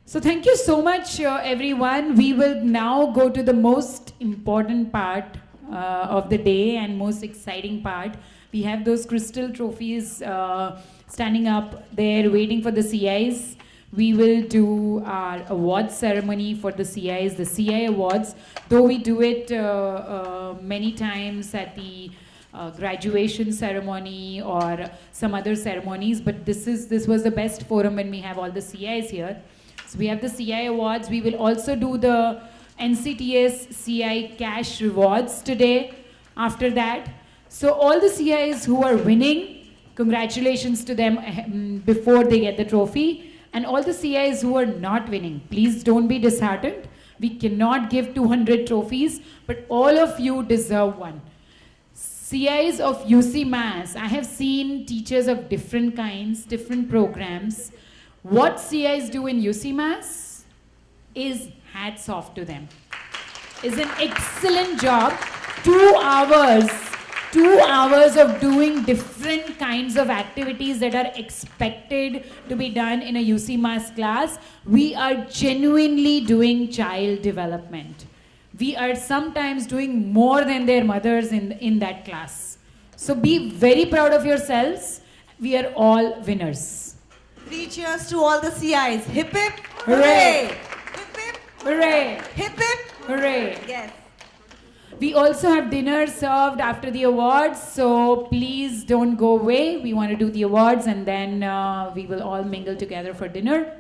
So thank you so much, everyone. We will now go to the most important part of the day and most exciting part. We have those crystal trophies standing up there waiting for the CIs. We will do our awards ceremony for the CIs, the CI awards, though we do it many times at the graduation ceremony or some other ceremonies, but this was the best forum when we have all the CIs here. So we have the CI awards. We will also do the NCTS CI cash rewards today after that. So all the CIs who are winning, congratulations to them before they get the trophy. And all the CIs who are not winning, please don't be disheartened. We cannot give 200 trophies, but all of you deserve one. CIs of UC Mass, I have seen teachers of different kinds, different programs. What CIs do in UC Mass is hats off to them. It's an excellent job. 2 hours of doing different kinds of activities that are expected to be done in a UC Mass class. We are genuinely doing child development. We are sometimes doing more than their mothers in that class. So be very proud of yourselves. We are all winners. 3 cheers to all the CIs. Hip hip, Hooray! Hip hip, Hooray! hip hip. Hooray! Yes. We also have dinner served after the awards, so please don't go away. We want to do the awards and then we will all mingle together for dinner.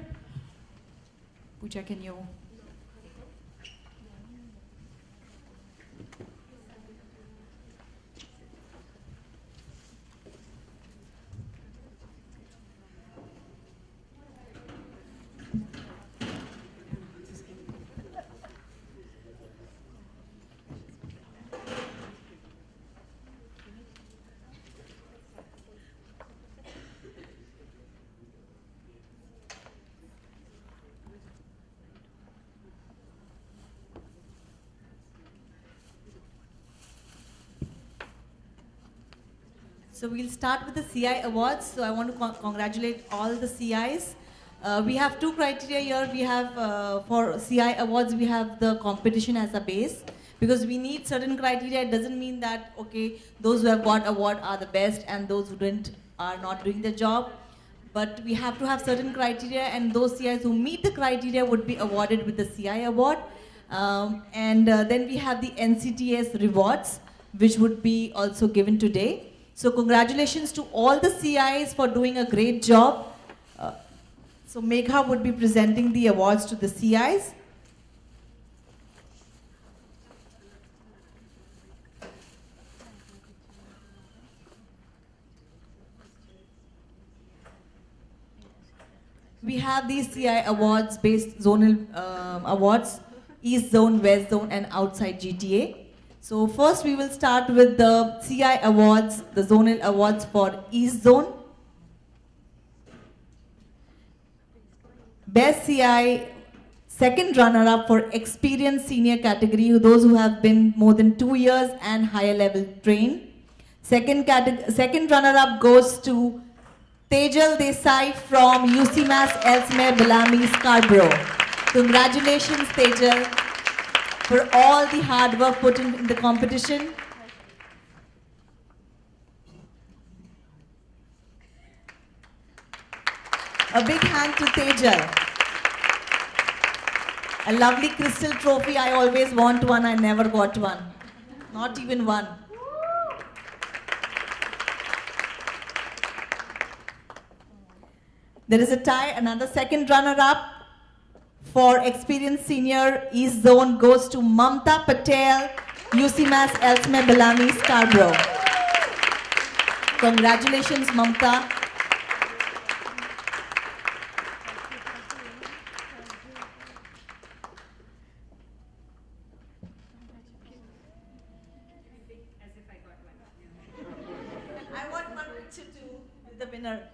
Pooja, can you? So we'll start with the CI awards. So I want to congratulate all the CIs. We have 2 criteria here. We have for CI awards, we have the competition as a base, because we need certain criteria. It doesn't mean that, okay, those who have got award are the best and those who didn't are not doing their job. But we have to have certain criteria, and those CIs who meet the criteria would be awarded with the CI award. Then we have the NCTS rewards, which would be also given today. So congratulations to all the CIs for doing a great job. So Megha would be presenting the awards to the CIs. We have these CI awards based zonal awards, East Zone, West Zone and outside GTA. So first we will start with the CI awards, the zonal awards for East Zone. Best CI, second runner-up for experienced senior category, those who have been more than 2 years and higher level trained. Second runner-up goes to Tejal Desai from UC Mass Elsmere Bellamy Scarborough. Congratulations Tejal for all the hard work put in the competition. A big hand to Tejal. A lovely crystal trophy. I always want one. I never got one. Not even one. There is a tie. Another second runner-up for experienced senior East Zone goes to Mamta Patel, UC Mass Elsmere Bellamy Scarborough. Congratulations, Mamta. I want one picture too with the winner.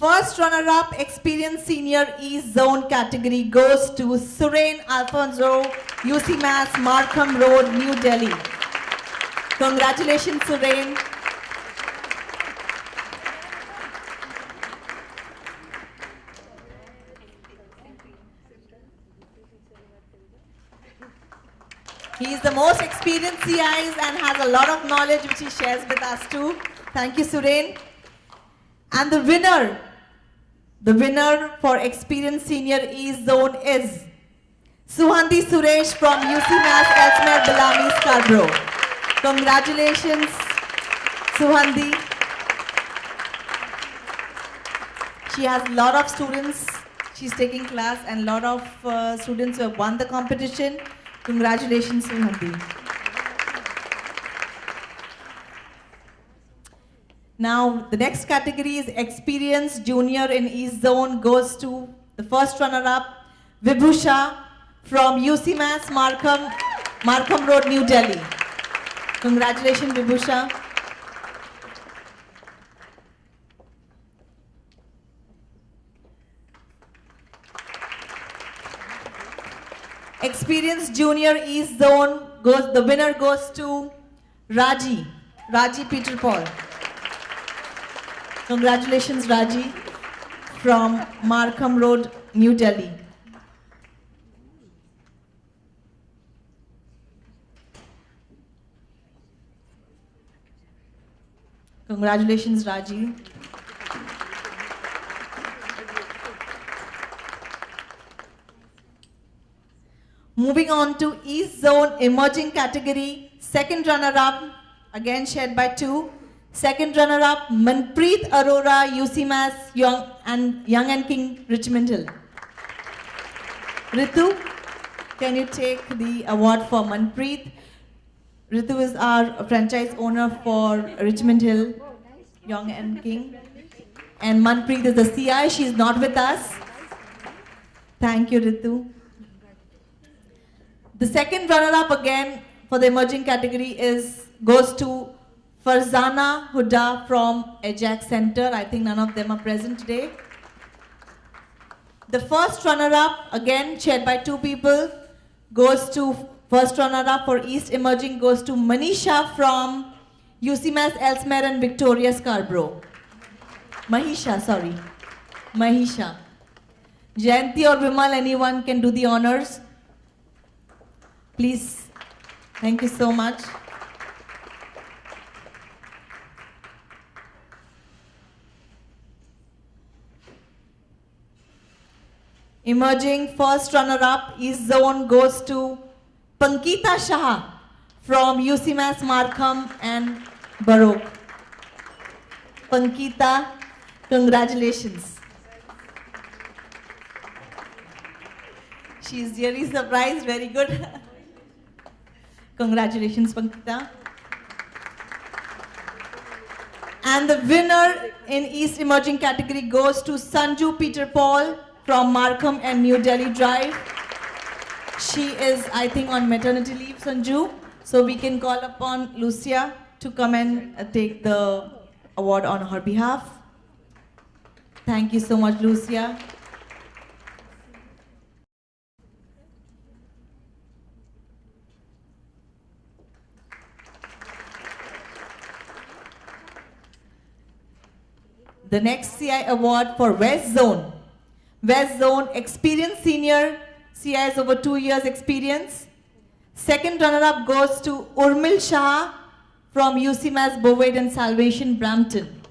First runner-up, experienced senior East Zone category goes to Suren Alfonso, UC Mass, Markham Road, New Delhi. Congratulations, Suren. He is the most experienced CIs and has a lot of knowledge which he shares with us too. Thank you, Suren. And the winner for Experienced Senior East Zone is Suhandi Suresh from UC Mass Elsmere Bellamy Scarborough. Congratulations, Suhandi. She has a lot of students. She's taking class and a lot of students who have won the competition. Congratulations, Suhandi. Now, the next category is Experienced Junior in East Zone goes to the first runner-up, Vibhusha from UC Mass Markham Road, New Delhi. Congratulations, Vibhusha. Experienced Junior East Zone the winner goes to Raji Peter Paul. Congratulations, Raji from Markham Road, New Delhi. Congratulations, Raji. Moving on to East Zone Emerging category, second runner-up, again shared by two. Second runner-up, Manpreet Arora, UC Mass, Young and King, Richmond Hill. Ritu, can you take the award for Manpreet? Ritu is our franchise owner for Richmond Hill, Young and King. And Manpreet is the CI, she is not with us. Thank you, Ritu. The second runner-up again for the emerging category goes to Farzana Huda from Ajax Center. I think none of them are present today. The first runner-up, again shared by two people, goes to first runner-up for East Emerging goes to Manisha from UC Mass Elsmere and Victoria Scarborough. Mahisha. Jayanti or Vimal, anyone can do the honors. Please. Thank you so much. Emerging first runner-up East Zone goes to Pankita Shah from UC Mass Markham and Baroque. Pankita, congratulations. She is really surprised, very good. Congratulations, Pankita. And the winner in East Emerging category goes to Sanju Peter Paul from Markham and New Delhi Drive. She is, I think, on maternity leave, Sanju. So we can call upon Lucia to come and take the award on her behalf. Thank you so much, Lucia. The next CI award for West Zone. West Zone Experienced Senior, CIs over 2 years experience. Second runner-up goes to Urmil Shah from UC Mass Bovide and Salvation, Brampton.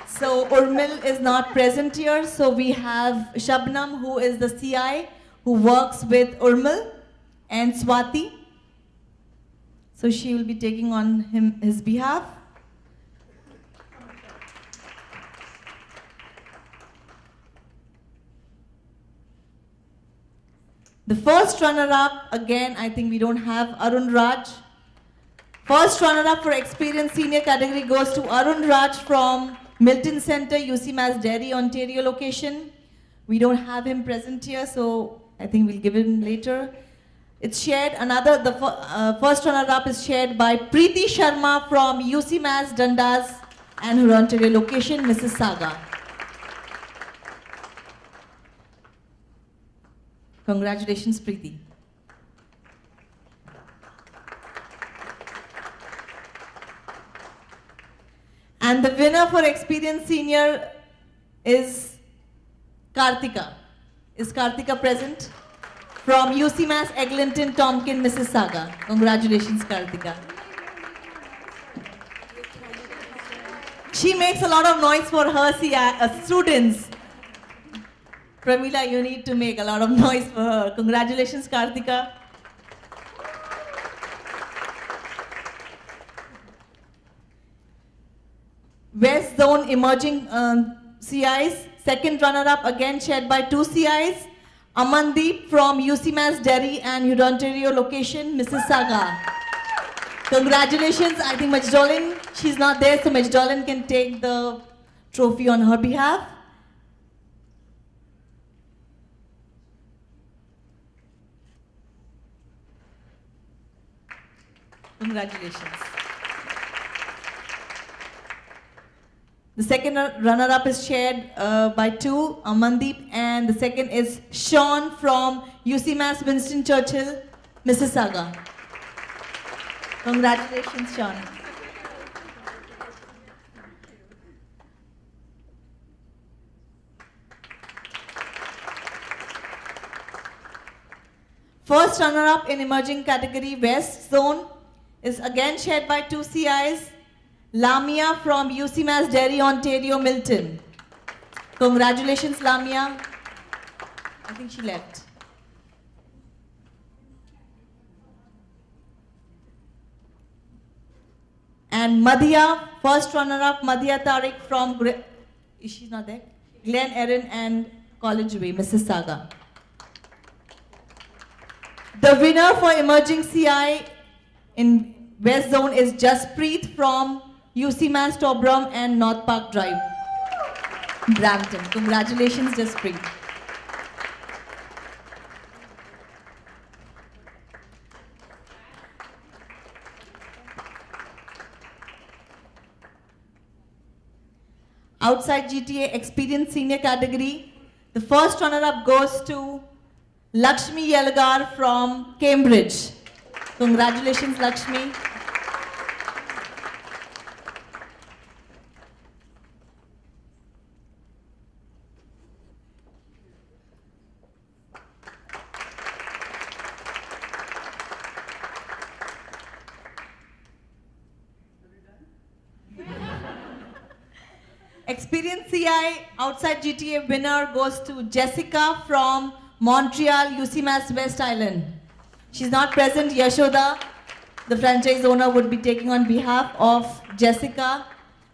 So Urmil is not present here, so we have Shabnam, who is the CI, who works with Urmil, and Swati. So she will be taking on his behalf. The first runner-up, again, I think we don't have Arun Raj. First runner-up for Experienced Senior category goes to Arun Raj from Milton Center, UC Mass Derry, Ontario location. We don't have him present here, so I think we'll give him later. It's shared, the first runner-up is shared by Preeti Sharma from UC Mass Dundas and her Ontario location, Mrs. Saga. Congratulations, Preeti. And the winner for Experienced Senior is Kartika. Is Kartika present? from UC Mass Eglinton Tompkin, Mississauga. Congratulations, Kartika. She makes a lot of noise for her students. Pramila, you need to make a lot of noise for her. Congratulations, Kartika. West Zone Emerging CIs, second runner-up again shared by two CIs. Amandeep from UC Mass Derry and Ontario location, Mississauga. Congratulations, I think Majdolan, she's not there, so Majdolan can take the trophy on her behalf. Congratulations. The second runner-up is shared by two, Amandeep, and the second is Sean from UC Mass Winston Churchill, Mississauga. Congratulations, Sean. First runner-up in emerging category West Zone is again shared by two CIs. Lamia from UC Mass Derry, Ontario, Milton. Congratulations, Lamia. I think she left. And Madhya, first runner-up, Madhya Tariq from, is she not there? Glen Erin and College Way, Mississauga. The winner for emerging CI in West Zone is Jaspreet from UC Mass Tobram and North Park Drive, Brampton. Congratulations, Jaspreet. Outside GTA Experience Senior category, the first runner-up goes to Lakshmi Yelgar from Cambridge. Congratulations, Lakshmi. Experience CI outside GTA winner goes to Jessica from Montreal, UC Mass West Island. She's not present. Yashoda, the franchise owner, would be taking on behalf of Jessica,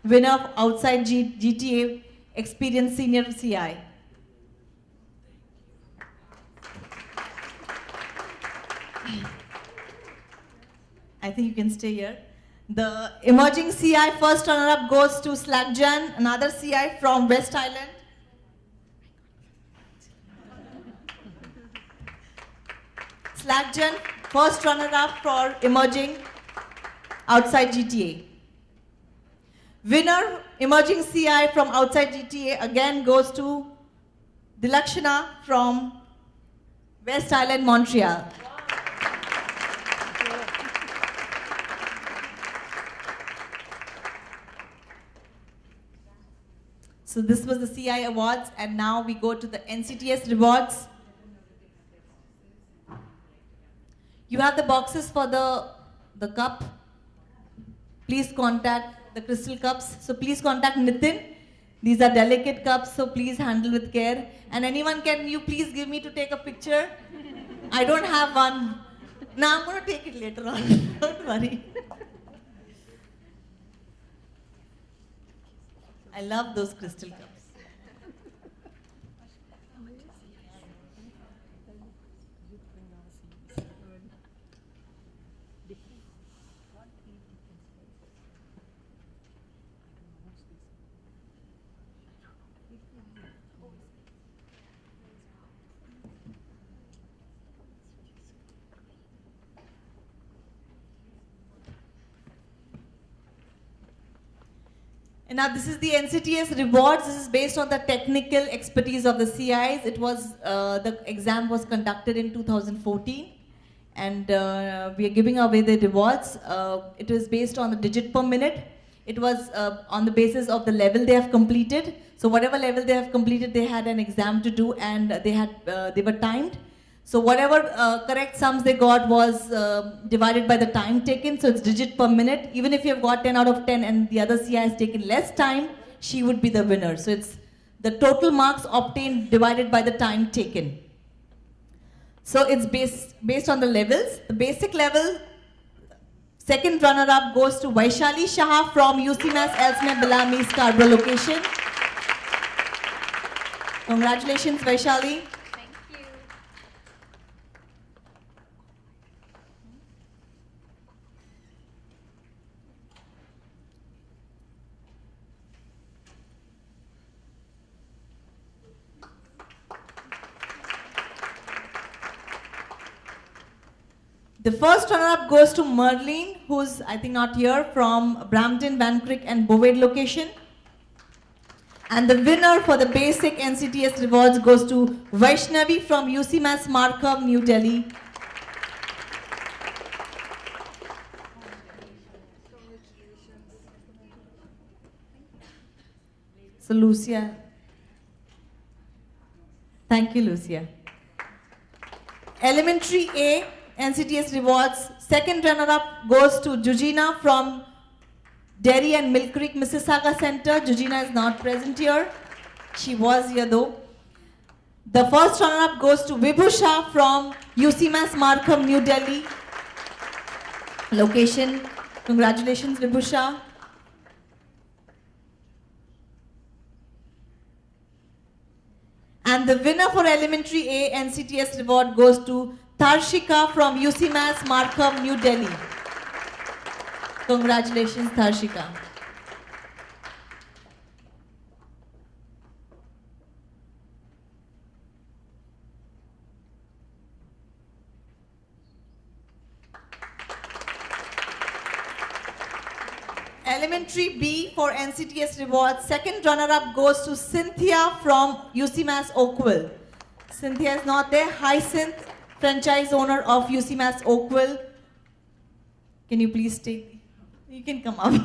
winner of outside GTA Experience Senior CI. I think you can stay here. The emerging CI first runner-up goes to Slagjan, another CI from West Island. Slagjan, first runner-up for emerging outside GTA. Winner, emerging CI from outside GTA again goes to Dilakshana from West Island, Montreal. So this was the CI Awards, and now we go to the NCTS Rewards. You have the boxes for the cup. Please contact the crystal cups. So please contact Nitin. These are delicate cups, so please handle with care. And anyone, can you please give me to take a picture? I don't have one. Now I'm going to take it later on. Don't worry. I love those crystal cups. And now this is the NCTS Rewards. This is based on the technical expertise of the CIs. It was, the exam was conducted in 2014, and we are giving away the rewards. It was based on the digit per minute. It was on the basis of the level they have completed. So whatever level they have completed, they had an exam to do, and they were timed. So whatever correct sums they got was divided by the time taken, so it's digit per minute. Even if you have got 10 out of 10 and the other CI has taken less time, she would be the winner. So it's the total marks obtained divided by the time taken. So it's based on the levels. The basic level, second runner-up goes to Vaishali Shah from UC Mass Elsmere Bellamy Scarborough location. Congratulations, Vaishali. Thank you. The first runner-up goes to Merlin, who's I think not here, from Brampton, Vancouver and Bovade location. And the winner for the basic NCTS rewards goes to Vaishnavi from UC Mass Markham, New Delhi. So Lucia. Thank you, Lucia. Elementary A, NCTS rewards. Second runner-up goes to Jujina from Dairy and Milk Creek, Mississauga Center. Jujina is not present here. She was here though. The first runner-up goes to Vibhusha from UC Mass Markham, New Delhi. Location. Congratulations, Vibhusha. And the winner for Elementary A NCTS reward goes to Tarshika from UC Mass Markham, New Delhi. Congratulations, Tarshika. Elementary B for NCTS rewards. Second runner-up goes to Cynthia from UC Mass Oakville. Cynthia is not there. Hyacinth, franchise owner of UC Mass Oakville. Can you please take? You can come up.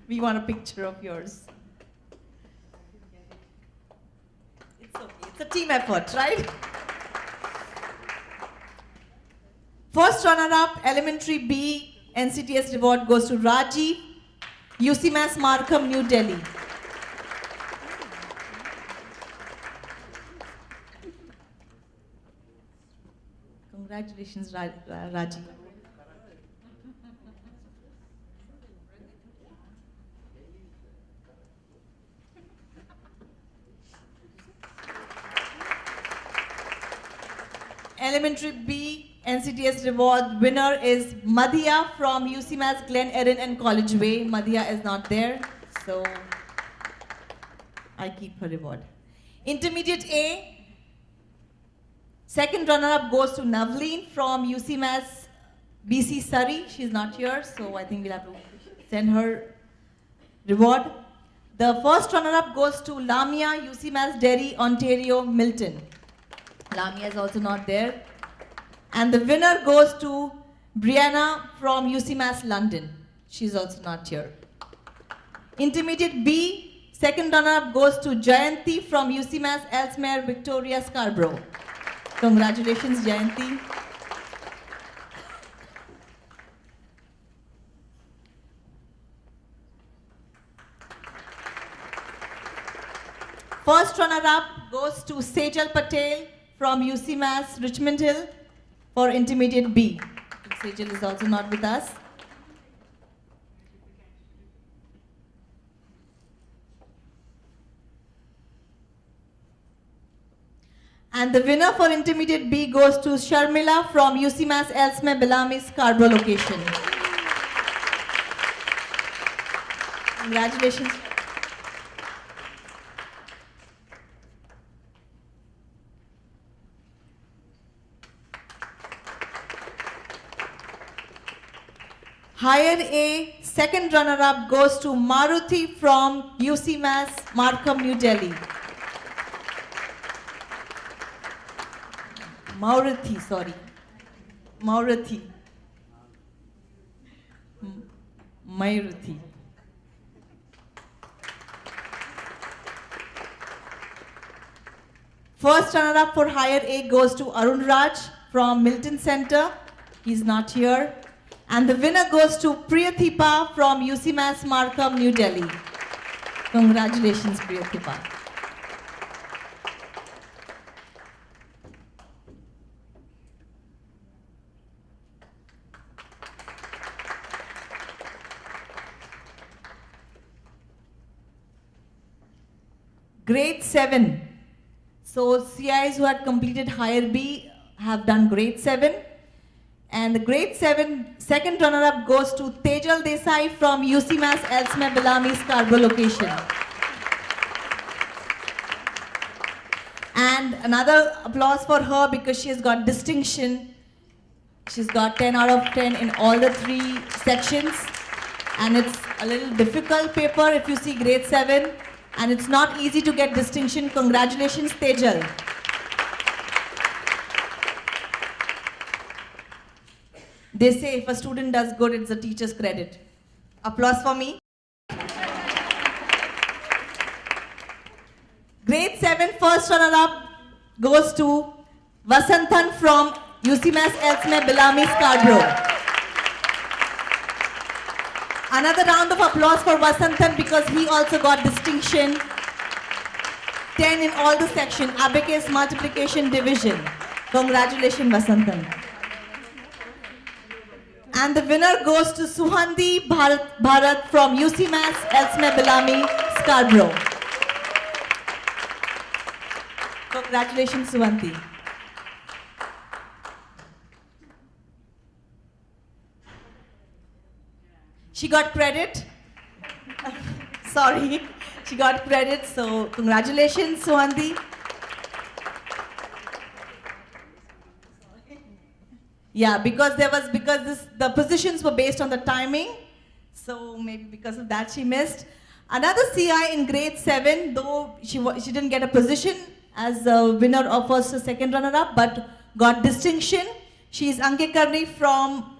We want a picture of yours. It's okay. It's a team effort, right? First runner-up, Elementary B NCTS reward goes to Raji, UC Mass Markham, New Delhi. Congratulations, Raji. Elementary B NCTS reward winner is Madhya from UC Mass Glen Erin and College Way. Madhya is not there, so I keep her reward. Intermediate A, second runner-up goes to Navleen from UC Mass BC Surrey. She's not here, so I think we'll have to send her reward. The first runner-up goes to Lamia, UC Mass Derry, Ontario, Milton. Lamia is also not there. And the winner goes to Brianna from UC Mass London. She's also not here. Intermediate B, second runner-up goes to Jayanti from UC Mass Elsmere, Victoria, Scarborough. Congratulations, Jayanti. First runner-up goes to Sejal Patel from UC Mass Richmond Hill for Intermediate B. Sejal is also not with us. And the winner for Intermediate B goes to Sharmila from UC Mass Elsmere Bellamy Scarborough location. Congratulations. Higher A, second runner-up goes to Maruti from UC Mass Markham, New Delhi. Maruti, sorry. Maruti. Maruti. First runner-up for Higher A goes to Arun Raj from Milton Center. He's not here. And the winner goes to Priyathipa from UC Mass Markham, New Delhi. Congratulations, Priyathipa. Grade 7. So CIs who had completed Higher B have done grade 7. And the grade 7 second runner-up goes to Tejal Desai from UC Mass Elsmere Bellamy Scarborough location. And another applause for her because she has got distinction. She's got 10 out of 10 in all the 3 sections. And it's a little difficult paper if you see grade 7. And it's not easy to get distinction. Congratulations, Tejal. They say if a student does good, it's the teacher's credit. Applause for me. Grade 7 first runner-up goes to Vasanthan from UC Mass Elsmere Bellamy Scarborough. Another round of applause for Vasanthan because he also got distinction. 10 in all the section, abacus, multiplication, division. Congratulations, Vasanthan. And the winner goes to Suhandi Bharat from UC Mass Elsmere Bellamy Scarborough. Congratulations, Suhandi. She got credit. Sorry, she got credit. So congratulations, Suhandi. Yeah, because the positions were based on the timing. So maybe because of that she missed. Another CI in grade 7, though she didn't get a position as a winner of first or second runner-up, but got distinction. She is Anke Karni from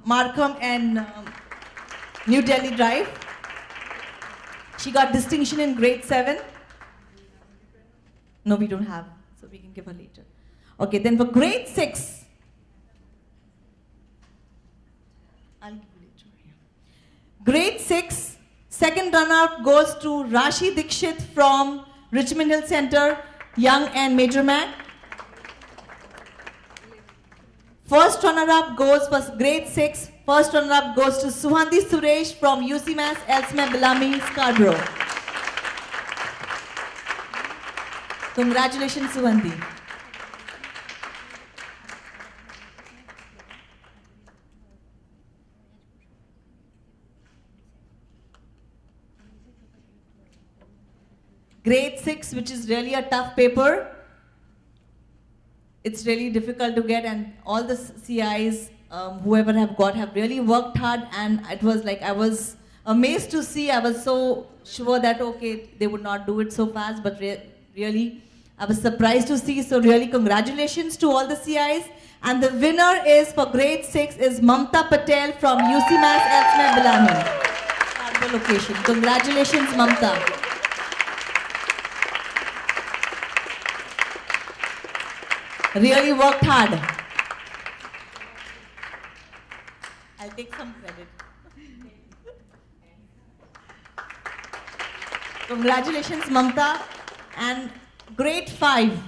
Markham and New Delhi Drive. She got distinction in grade 7. No, we don't have, so we can give her later. Okay, then for grade 6, I'll give you later. Grade 6, second runner-up goes to Rashi Dikshit from Richmond Hill Center, Young and Major Mac. First runner-up goes for grade 6. First runner-up goes to Suhandi Suresh from UC Mass Elsmere Bellamy Scarborough. Congratulations, Suhandi. Grade 6, which is really a tough paper. It's really difficult to get, and all the CIs, whoever have really worked hard, and it was like I was amazed to see. I was so sure that okay, they would not do it so fast, but really I was surprised to see. So really congratulations to all the CIs. And the winner is for grade 6 is Mamta Patel from UC Mass Elsmere Bellamy location. Congratulations, Mamta. Really worked hard. I'll take some credit. Congratulations, Mamta. And grade 5.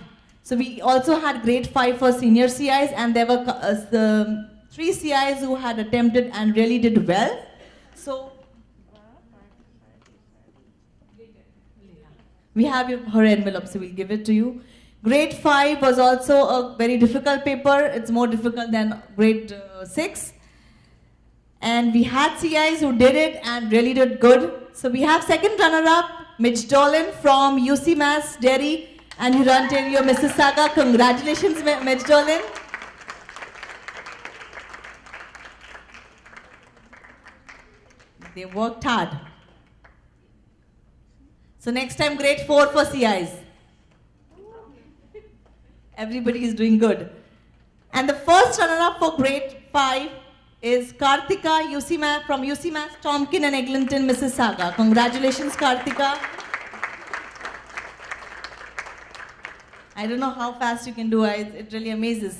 So we also had grade 5 for senior CIs, and there were the 3 CIs who had attempted and really did well. So we have her envelope, so we'll give it to you. Grade 5 was also a very difficult paper. It's more difficult than grade 6. And we had CIs who did it and really did good. So we have second runner-up, Mitch Dolan from UC Mass, Derry and Hurontario, Mississauga. Congratulations, Mitch Dolan. They worked hard. So next time, grade 4 for CIs. Everybody is doing good. And the first runner-up for grade 5 is Karthika from UC Mass, Tompkin and Eglinton, Mississauga. Congratulations, Karthika. I don't know how fast you can do it. It really amazes.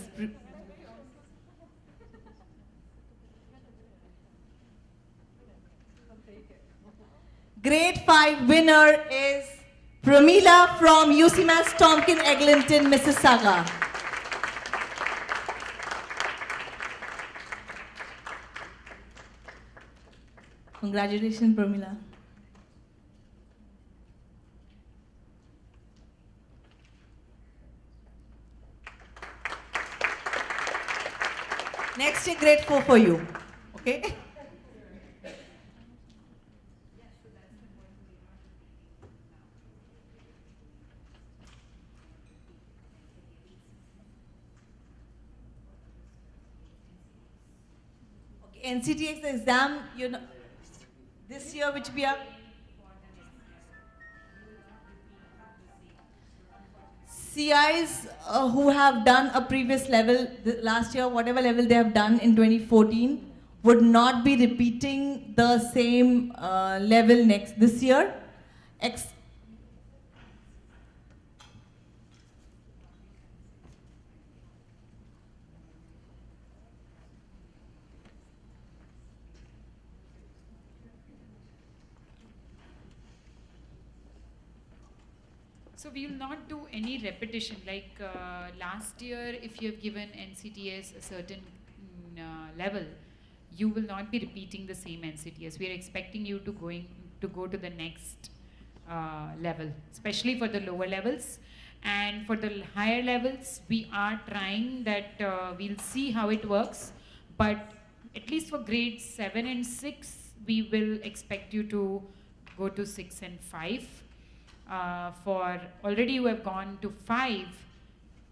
Grade 5 winner is Pramila from UCMass Tompkin Eglinton, Mississauga. Congratulations, Pramila. Next is grade 4 for you. Okay? NCTX exam, this year which we are CIs who have done a previous level last year, whatever level they have done in 2014, would not be repeating the same level this year. So we will not do any repetition. Like last year, if you have given NCTS a certain level, you will not be repeating the same NCTS. We are expecting you to go to the next level, especially for the lower levels. And for the higher levels, we are trying that we'll see how it works. But at least for grades 7 and 6, we will expect you to go to 6 and 5. For already you have gone to 5,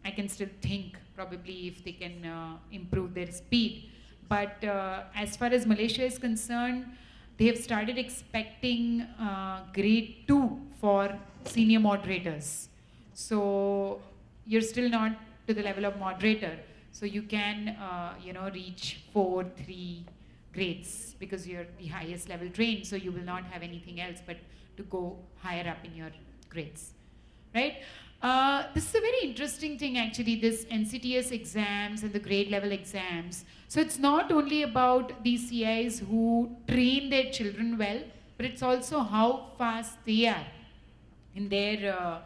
I can still think probably if they can improve their speed. But as far as Malaysia is concerned, they have started expecting grade 2 for senior moderators. So you're still not to the level of moderator. So you can reach 4, 3 grades because you're the highest level trained. So you will not have anything else but to go higher up in your grades, right? This is a very interesting thing actually, this NCTS exams and the grade level exams. So it's not only about these CIs who train their children well, but it's also how fast they are in their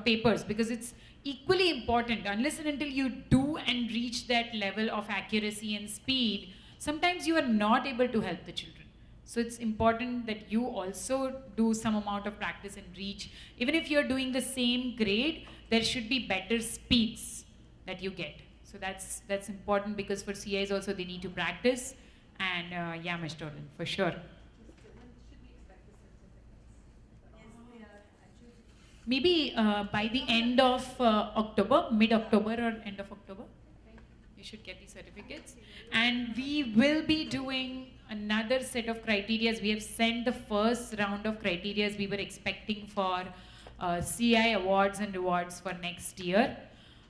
papers, because it's equally important. Unless and until you do and reach that level of accuracy and speed, sometimes you are not able to help the children. So it's important that you also do some amount of practice and reach. Even if you're doing the same grade, there should be better speeds that you get. So that's important, because for CIs also they need to practice. And yeah, Mr. Orlin, for sure. Maybe by the end of October, mid-October or end of October, you should get the certificates. And we will be doing another set of criteria. We have sent the first round of criteria we were expecting for CI awards and rewards for next year.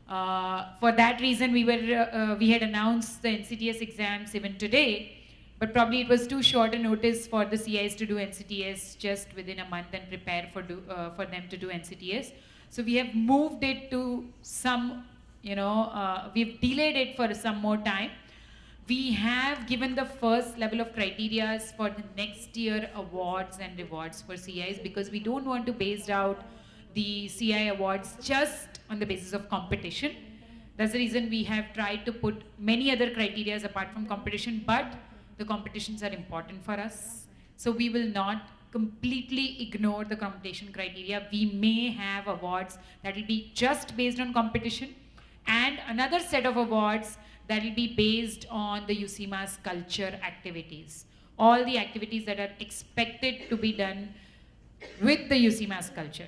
For that reason, we had announced the NCTS exams even today, but probably it was too short a notice for the CIs to do NCTS just within a month and prepare for them to do NCTS. So we have moved it to some, we've delayed it for some more time. We have given the first level of criteria for the next year awards and rewards for CIs, because we don't want to base out the CI awards just on the basis of competition. That's the reason we have tried to put many other criteria apart from competition, but the competitions are important for us. So we will not completely ignore the competition criteria. We may have awards that will be just based on competition, and another set of awards that will be based on the UCMass culture activities. All the activities that are expected to be done with the UCMass culture,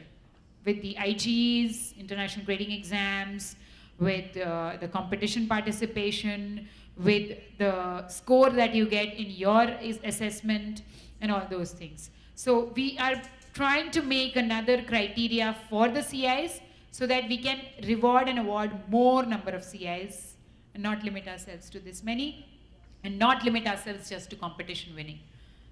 with the IGs, international grading exams, with the competition participation, with the score that you get in your assessment, and all those things. So we are trying to make another criteria for the CIs so that we can reward and award more number of CIs, and not limit ourselves to this many, and not limit ourselves just to competition winning.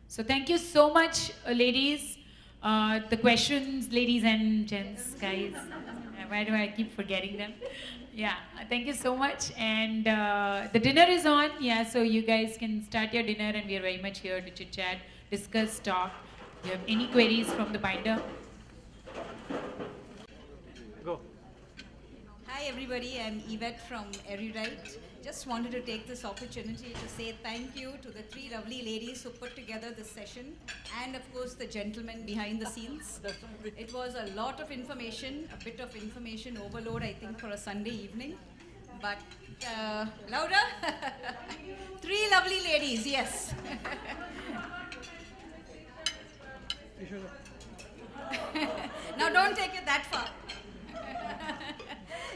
So thank you so much, ladies. The questions, ladies and gents, guys. Why do I keep forgetting them? Yeah, thank you so much. And the dinner is on. Yeah, so you guys can start your dinner, and we are very much here to chit chat, discuss, talk. If you have any queries from the binder? Go. Hi everybody, I'm Yvette from Erudite. Just wanted to take this opportunity to say thank you to the three lovely ladies who put together this session and of course the gentlemen behind the scenes. It was a lot of information, a bit of information overload I think for a Sunday evening. But louder? Three lovely ladies, yes. Now don't take it that far.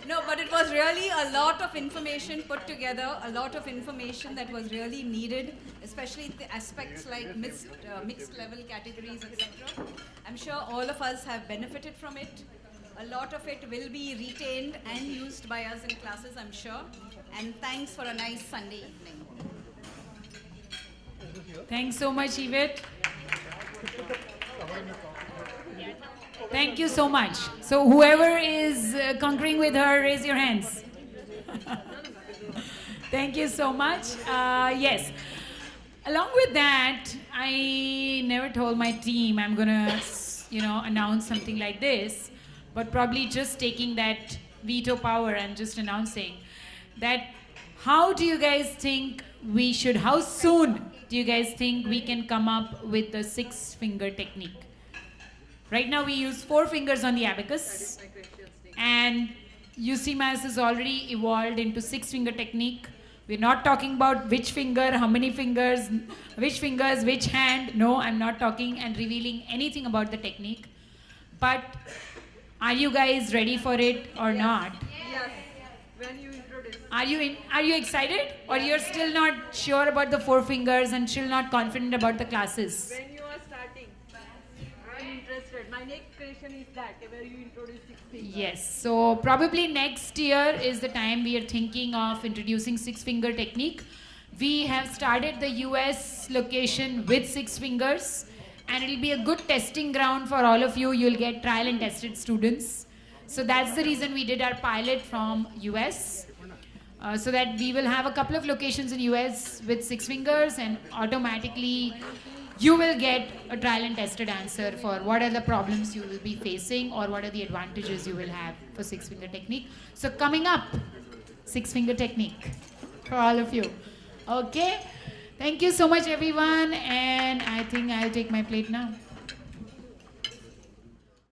No, but it was really a lot of information put together, a lot of information that was really needed, especially the aspects like mixed level categories, etc. I'm sure all of us have benefited from it. A lot of it will be retained and used by us in classes, I'm sure. And thanks for a nice Sunday evening. Thanks so much, Yvette. Thank you so much. So whoever is concurring with her, raise your hands. Thank you so much. Yes. Along with that, I never told my team I'm gonna, announce something like this, but probably just taking that veto power and just announcing that how soon do you guys think we can come up with the 6-finger technique? Right now we use 4 fingers on the abacus, and UCMAS has already evolved into 6-finger technique. We're not talking about which finger, how many fingers, which hand. No, I'm not talking and revealing anything about the technique. But are you guys ready for it or not? Yes. When you introduce. Are you excited, or you're still not sure about the 4 fingers and still not confident about the classes? When you are starting, I'm interested. My next question is that where you introduce 6 fingers. Yes, so probably next year is the time we are thinking of introducing 6-finger technique. We have started the US location with 6 fingers, and it'll be a good testing ground for all of you. You'll get trial and tested students. So that's the reason we did our pilot from US. So that we will have a couple of locations in US with 6 fingers, and automatically you will get a trial and tested answer for what are the problems you will be facing or what are the advantages you will have for 6-finger technique. So coming up, 6-finger technique for all of you. Okay, thank you so much everyone, and I think I'll take my plate now.